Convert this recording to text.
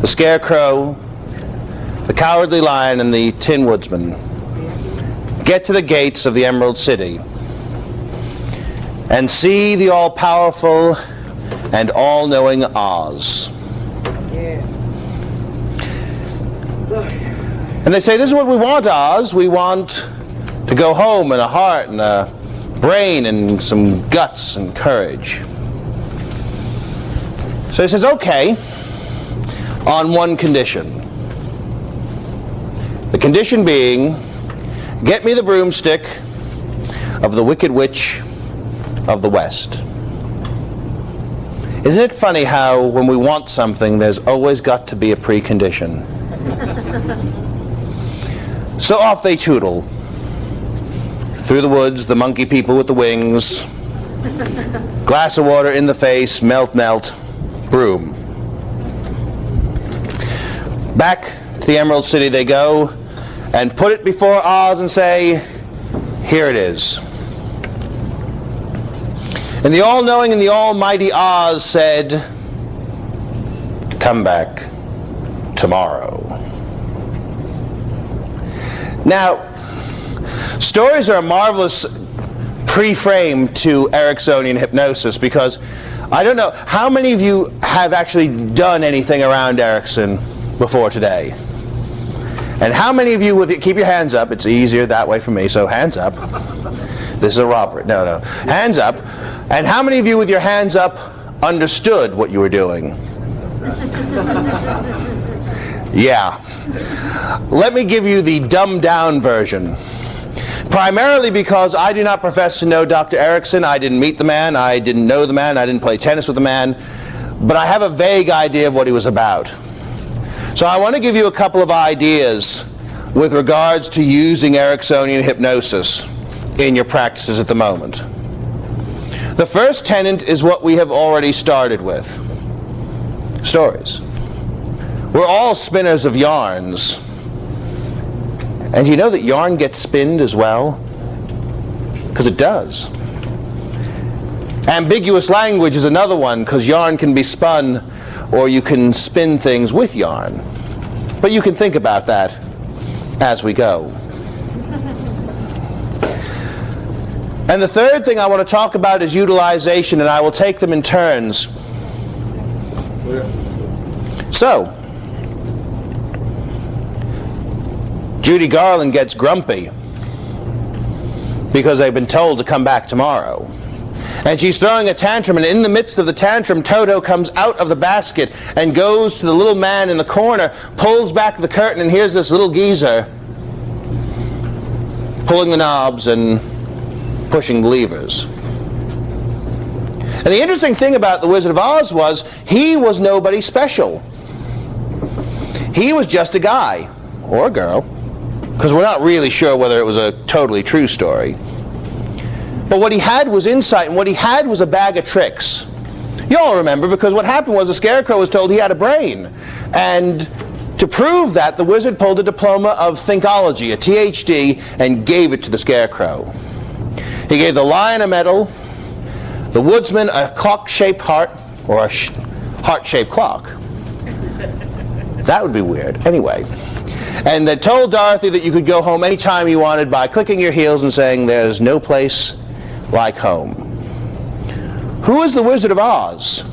the Scarecrow, the Cowardly Lion, and the Tin Woodsman get to the gates of the Emerald City and see the all-powerful and all-knowing Oz. And they say, this is what we want, Oz. We want to go home and a heart and a brain and some guts and courage. So he says, okay, on one condition. The condition being, get me the broomstick of the Wicked Witch of the West. Isn't it funny how when we want something, there's always got to be a precondition? So off they tootle. Through the woods, the monkey people with the wings, glass of water in the face, melt, melt, broom. Back to the Emerald City they go and put it before Oz and say, here it is. And the all-knowing and the almighty Oz said, come back tomorrow. Now, stories are a marvelous pre-frame to Ericksonian hypnosis, because I don't know, how many of you have actually done anything around Erickson before today? And how many of you, keep your hands up, it's easier that way for me, so hands up. This is a Robert, no. Hands up. And how many of you with your hands up understood what you were doing? Yeah. Let me give you the dumbed down version. Primarily because I do not profess to know Dr. Erickson. I didn't meet the man, I didn't know the man, I didn't play tennis with the man, but I have a vague idea of what he was about. So I want to give you a couple of ideas with regards to using Ericksonian hypnosis in your practices at the moment. The first tenet is what we have already started with. Stories. We're all spinners of yarns. And you know that yarn gets spinned as well? Because it does. Ambiguous language is another one, because yarn can be spun, or you can spin things with yarn. But you can think about that as we go. And the third thing I want to talk about is utilization, and I will take them in turns. So, Judy Garland gets grumpy because they've been told to come back tomorrow. And she's throwing a tantrum, and in the midst of the tantrum, Toto comes out of the basket and goes to the little man in the corner, pulls back the curtain, and here's this little geezer pulling the knobs and pushing the levers. And the interesting thing about the Wizard of Oz was he was nobody special. He was just a guy, or a girl, because we're not really sure whether it was a totally true story. But what he had was insight, and what he had was a bag of tricks. You all remember, because what happened was the Scarecrow was told he had a brain. And to prove that, the wizard pulled a diploma of Thinkology, a THD, and gave it to the Scarecrow. He gave the lion a medal, the woodsman a clock-shaped heart, or a heart-shaped clock. That would be weird. Anyway. And they told Dorothy that you could go home anytime you wanted by clicking your heels and saying, there's no place like home. Who is the Wizard of Oz?